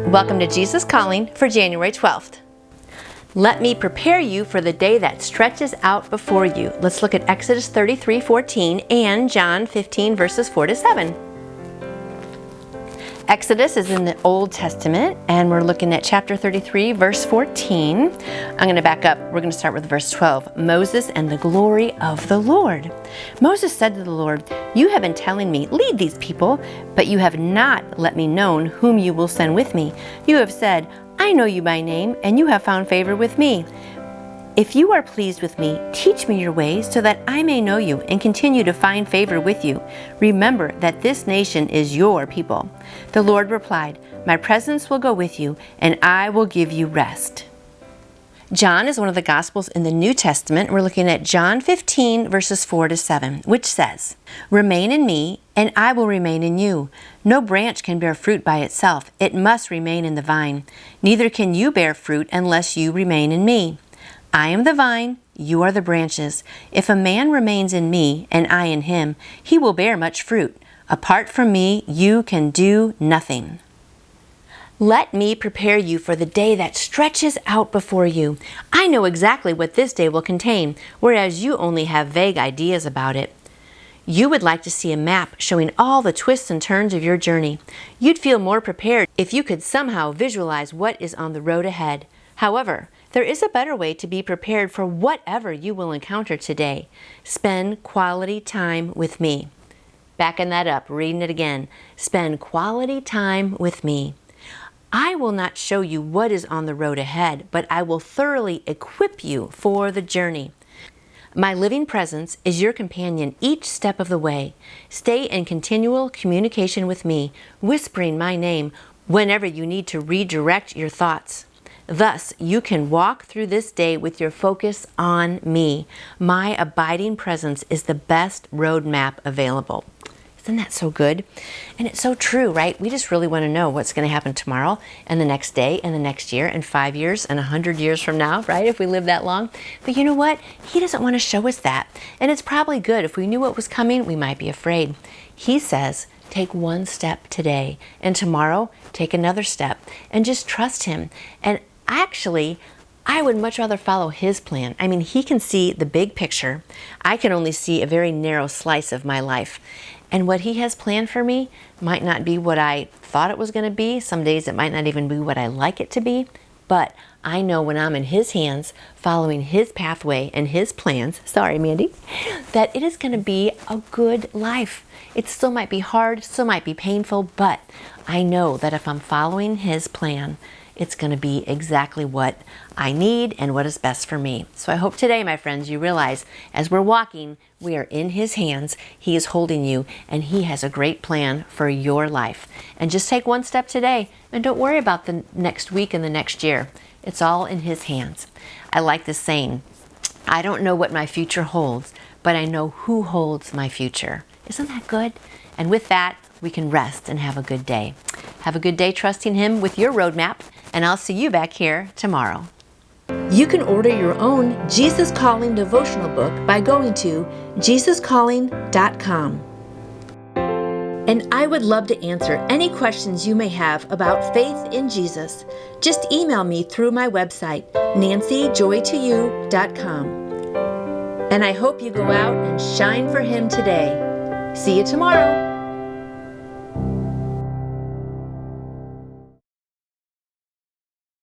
Welcome to Jesus Calling for January 12th. Let me prepare you for the day that stretches out before you. Let's look at Exodus 33:14 and John 15 verses 4 to 7. Exodus is in the Old Testament, and we're looking at chapter 33, verse 14. I'm going to back up. We're going to start with verse 12. Moses and the glory of the Lord. Moses said to the Lord, "You have been telling me, lead these people, but you have not let me know whom you will send with me. You have said, I know you by name, and you have found favor with me. If you are pleased with me, teach me your ways so that I may know you and continue to find favor with you. Remember that this nation is your people." The Lord replied, "My presence will go with you, and I will give you rest." John is one of the Gospels in the New Testament. We're looking at John 15, verses 4 to 7, which says, "Remain in me, and I will remain in you. No branch can bear fruit by itself. It must remain in the vine. Neither can you bear fruit unless you remain in me. I am the vine, you are the branches. If a man remains in me, and I in him, he will bear much fruit. Apart from me, you can do nothing." Let me prepare you for the day that stretches out before you. I know exactly what this day will contain, whereas you only have vague ideas about it. You would like to see a map showing all the twists and turns of your journey. You'd feel more prepared if you could somehow visualize what is on the road ahead. However, there is a better way to be prepared for whatever you will encounter today. Spend quality time with me. Backing that up, reading it again. Spend quality time with me. I will not show you what is on the road ahead, but I will thoroughly equip you for the journey. My living presence is your companion each step of the way. Stay in continual communication with me, whispering my name whenever you need to redirect your thoughts. Thus, you can walk through this day with your focus on me. My abiding presence is the best roadmap available. Isn't that so good? And it's so true, right? We just really want to know what's going to happen tomorrow and the next day and the next year and 5 years and 100 years from now, right? If we live that long. But you know what? He doesn't want to show us that. And it's probably good. If we knew what was coming, we might be afraid. He says, take one step today, and tomorrow take another step, and just trust him. And actually, I would much rather follow his plan. I mean, he can see the big picture. I can only see a very narrow slice of my life. And what he has planned for me might not be what I thought it was going to be. Some days it might not even be what I like it to be. But I know when I'm in his hands, following his pathway and his plans, sorry, Mandy, that it is going to be a good life. It still might be hard, still might be painful, but I know that if I'm following his plan, it's going to be exactly what I need and what is best for me. So I hope today, my friends, you realize as we're walking, we are in his hands. He is holding you, and he has a great plan for your life. And just take one step today, and don't worry about the next week and the next year. It's all in his hands. I like this saying, I don't know what my future holds, but I know who holds my future. Isn't that good? And with that, we can rest and have a good day. Have a good day trusting him with your roadmap, and I'll see you back here tomorrow. You can order your own Jesus Calling devotional book by going to jesuscalling.com. And I would love to answer any questions you may have about faith in Jesus. Just email me through my website, nancyjoytoyou.com. And I hope you go out and shine for him today. See you tomorrow.